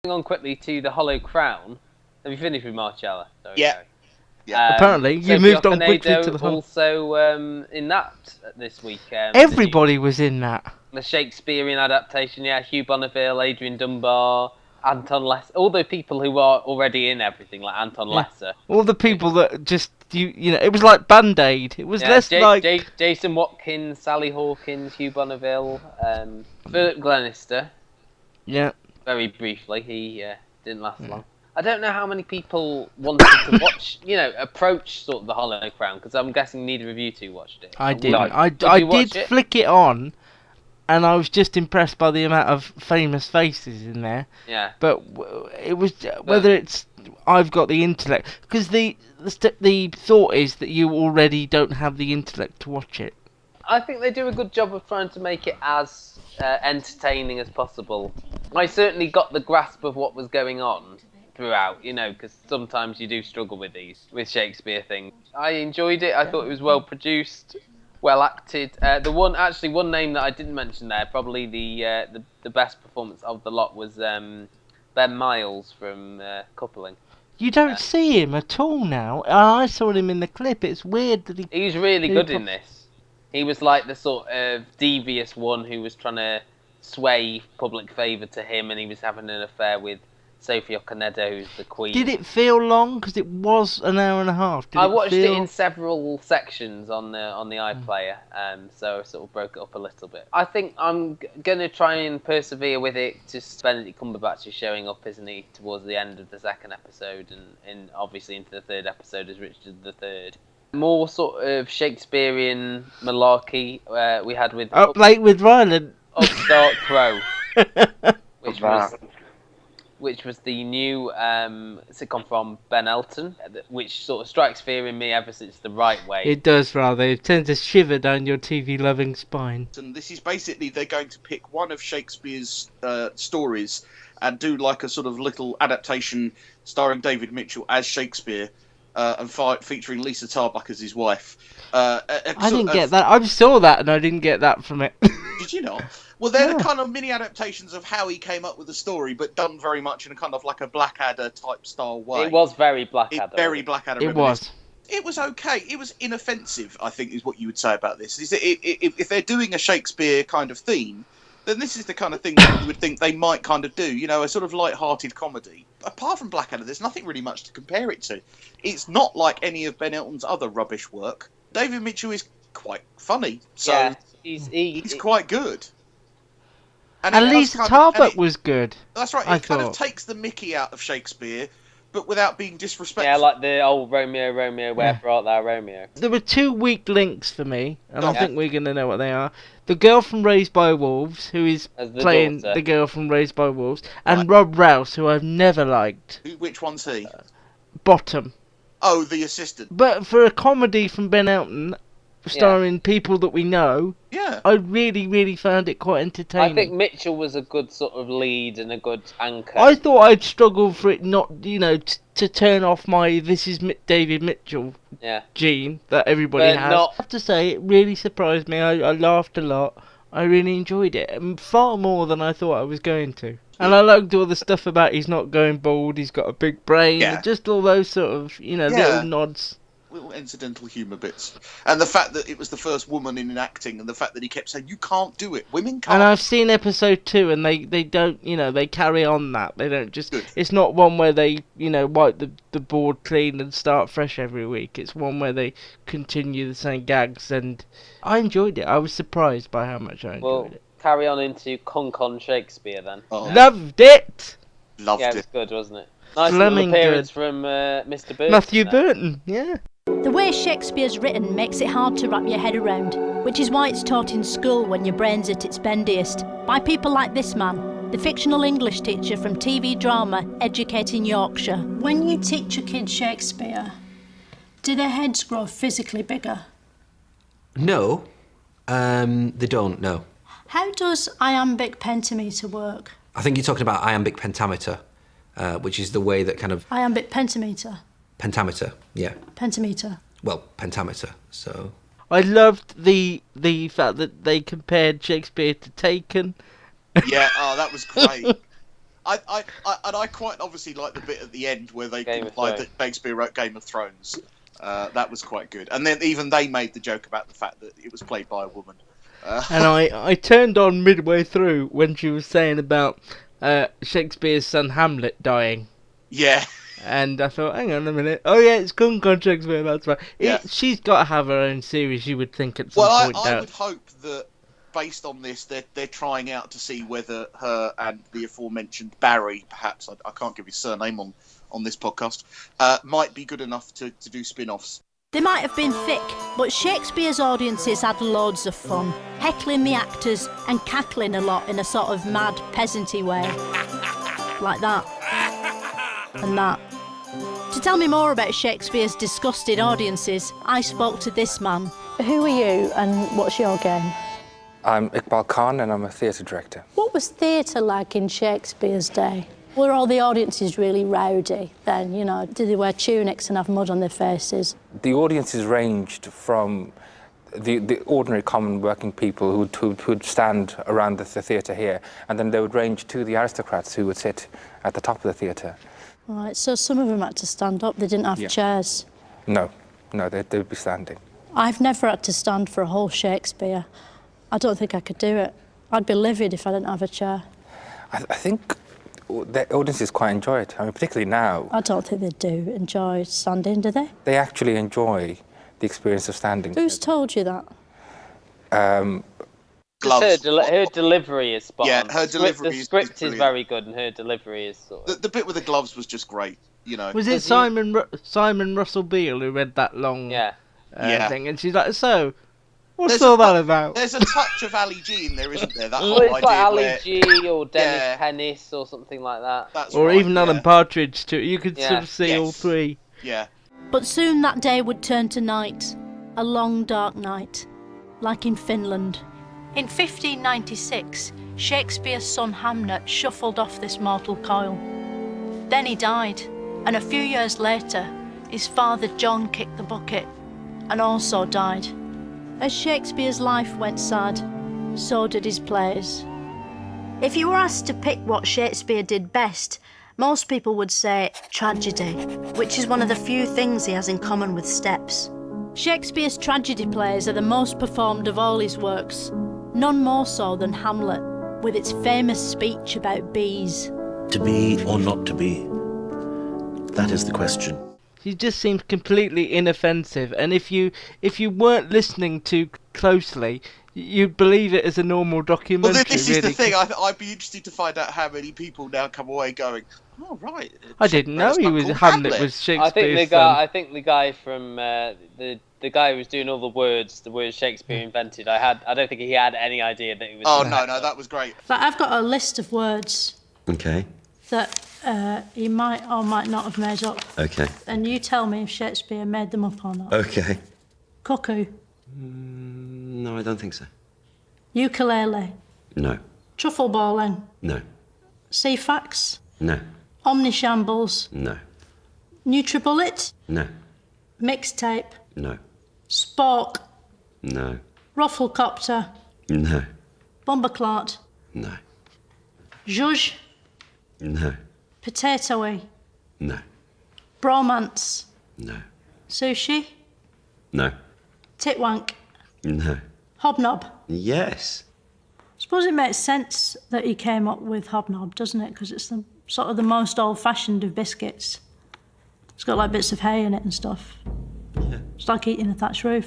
On quickly to the Hollow Crown. Have you finished with Marcella? Sorry, Yeah. Gary. Yeah. Apparently, you moved on quickly to the also in that this week. Everybody was in that. The Shakespearean adaptation, yeah. Hugh Bonneville, Adrian Dunbar, Anton Lesser. All the people who are already in everything, like Anton Lesser. All the people that just, you know, it was like Band-Aid. It was less like... Jason Watkins, Sally Hawkins, Hugh Bonneville, Philip Glenister. Yeah. Very briefly, he didn't last long. I don't know how many people wanted to watch, approach sort of the Hollow Crown, because I'm guessing neither of you two watched it. I didn't. I did flick it on, and I was just impressed by the amount of famous faces in there. Yeah. But it was whether it's I've got the intellect, because the thought is that you already don't have the intellect to watch it. I think they do a good job of trying to make it as entertaining as possible. I certainly got the grasp of what was going on throughout, because sometimes you do struggle with with Shakespeare things. I enjoyed it. I thought it was well produced, well acted. The one name that I didn't mention there, probably the best performance of the lot, was Ben Miles from Coupling. You don't see him at all now. I saw him in the clip. It's weird that he's really good in this. He was like the sort of devious one who was trying to sway public favour to him, and he was having an affair with Sophie Okonedo, who's the queen. Did it feel long? Because it was an hour and a half. I watched it in several sections on the iPlayer, so I sort of broke it up a little bit. I think I'm going to try and persevere with it. Just Benedict Cumberbatch is showing up, isn't he, towards the end of the second episode, and obviously into the third episode as Richard III. More sort of Shakespearean malarkey we had with... Up Late with Ryland. Upstart Crow, which was the new sitcom from Ben Elton, which sort of strikes fear in me ever since The Right Way. It does, rather. It tends to shiver down your TV-loving spine. And this is basically, they're going to pick one of Shakespeare's stories and do like a sort of little adaptation starring David Mitchell as Shakespeare and featuring Lisa Tarbuck as his wife. I didn't get that. I saw that and I didn't get that from it. Did you not? Well, they're the kind of mini adaptations of how he came up with the story, but done very much in a kind of like a Blackadder type style way. It was very Blackadder. Very Blackadder. It was. It was okay. It was inoffensive, I think, is what you would say about this. Is that if they're doing a Shakespeare kind of theme, then this is the kind of thing that you would think they might kind of do. A sort of light-hearted comedy. Apart from Blackadder, there's nothing really much to compare it to. It's not like any of Ben Elton's other rubbish work. David Mitchell is quite funny, so he's quite good. And Lisa Tarbuck was good. That's right. It kind of takes the mickey out of Shakespeare, but without being disrespectful. Yeah, like the old Romeo, wherefore art thou, Romeo? There were two weak links for me, and I think we're going to know what they are. The girl from Raised by Wolves, who is playing the girl from Raised by Wolves, and Rob Rouse, who I've never liked. Which one's he? Bottom. Oh, the assistant. But for a comedy from Ben Elton, starring people that we know, I really, really found it quite entertaining. I think Mitchell was a good sort of lead and a good anchor. I thought I'd struggle for it not, to turn off my "this is David Mitchell" gene that everybody has. I have to say, it really surprised me. I laughed a lot. I really enjoyed it, far more than I thought I was going to. And I liked all the stuff about he's not going bald, he's got a big brain, and just all those sort of, little nods. Little incidental humour bits. And the fact that it was the first woman in acting, and the fact that he kept saying, you can't do it, women can't. And I've seen episode 2, and they don't, they carry on that. They don't just... Good. It's not one where they, wipe the board clean and start fresh every week. It's one where they continue the same gags, and I enjoyed it. I was surprised by how much I enjoyed it. Carry on into Cunk on Shakespeare, then. Oh. Loved it! Loved it. It was good, wasn't it? Nice little appearance from Mr. Burton. Matthew Burton, The way Shakespeare's written makes it hard to wrap your head around, which is why it's taught in school when your brain's at its bendiest, by people like this man, the fictional English teacher from TV drama Educating Yorkshire. When you teach your kids Shakespeare, do their heads grow physically bigger? No, they don't, no. How does iambic pentameter work? I think you're talking about iambic pentameter, which is the way that kind of... Iambic pentameter? Pentameter, yeah. Pentameter. Well, pentameter, so... I loved the fact that they compared Shakespeare to Taken. Yeah, that was great. I quite obviously like the bit at the end where they implied that Shakespeare wrote Game of Thrones. That was quite good. And then even they made the joke about the fact that it was played by a woman. And I turned on midway through when she was saying about Shakespeare's son Hamlet dying. Yeah. And I thought, hang on a minute. Oh yeah, it's Cunk on Shakespeare, that's right. Yeah. She's got to have her own series, you would think, at some point. Well, I would hope that, based on this, they're trying out to see whether her and the aforementioned Barry, perhaps, I can't give his surname on this podcast, might be good enough to do spin-offs. They might have been thick, but Shakespeare's audiences had loads of fun, heckling the actors and cackling a lot in a sort of mad peasanty way. Like that. And that. To tell me more about Shakespeare's disgusted audiences, I spoke to this man. Who are you and what's your game? I'm Iqbal Khan and I'm a theatre director. What was theatre like in Shakespeare's day? Were all the audiences really rowdy then, you know? Did they wear tunics and have mud on their faces? The audiences ranged from the ordinary common working people who'd stand around the theatre here, and then they would range to the aristocrats who would sit at the top of the theatre. Right, so some of them had to stand up, they didn't have chairs? No, they would be standing. I've never had to stand for a whole Shakespeare. I don't think I could do it. I'd be livid if I didn't have a chair. I think the audiences quite enjoy it. I mean, particularly now. I don't think they do enjoy standing, do they? They actually enjoy the experience of standing. Who's told you that? Gloves. Her delivery is spot on. Yeah, her delivery The script is very good, and her delivery is sort of... The bit with the gloves was just great, you know. Was it Simon Russell Beale who read that long thing? And she's like, so, what's all that about? There's a touch of Ali G in there, isn't there? That Well, whole it's idea like Ali where... G or Dennis Pennis or something like that. That's or right, even Alan Partridge too. You could sort of see Yes. all three. Yeah. But soon that day would turn to night, a long dark night, like in Finland. In 1596, Shakespeare's son Hamlet shuffled off this mortal coil. Then he died, and a few years later, his father John kicked the bucket and also died. As Shakespeare's life went sad, so did his plays. If you were asked to pick what Shakespeare did best, most people would say tragedy, which is one of the few things he has in common with Steps. Shakespeare's tragedy plays are the most performed of all his works, none more so than Hamlet, with its famous speech about bees. To be or not to be? That is the question. He just seems completely inoffensive, and if you weren't listening too closely, you'd believe it as a normal documentary. Well, this is really. the thing. I'd be interested to find out how many people now come away going, "Oh right." I didn't know he was Hamlet was Shakespeare's I think the guy from the guy who was doing all the words Shakespeare invented. I don't think he had any idea that it was. Oh no, that was great. But I've got a list of words. Okay. That he might or might not have made up. Okay. And you tell me if Shakespeare made them up or not. Okay. Cuckoo. No, I don't think so. Ukulele. No. Truffle balling. No. Ceefax. No. Omnishambles. No. Nutribullet. No. Mixtape. No. Spork. No. Rufflecopter. No. Bomberclot. No. Zhuzh. No. Potatoey. No. Bromance. No. Sushi. No. Titwank. No. Hobnob. Yes. Suppose it makes sense that he came up with hobnob, doesn't it? Because it's the sort of the most old-fashioned of biscuits. It's got like bits of hay in it and stuff. Yeah. It's like eating a thatched roof.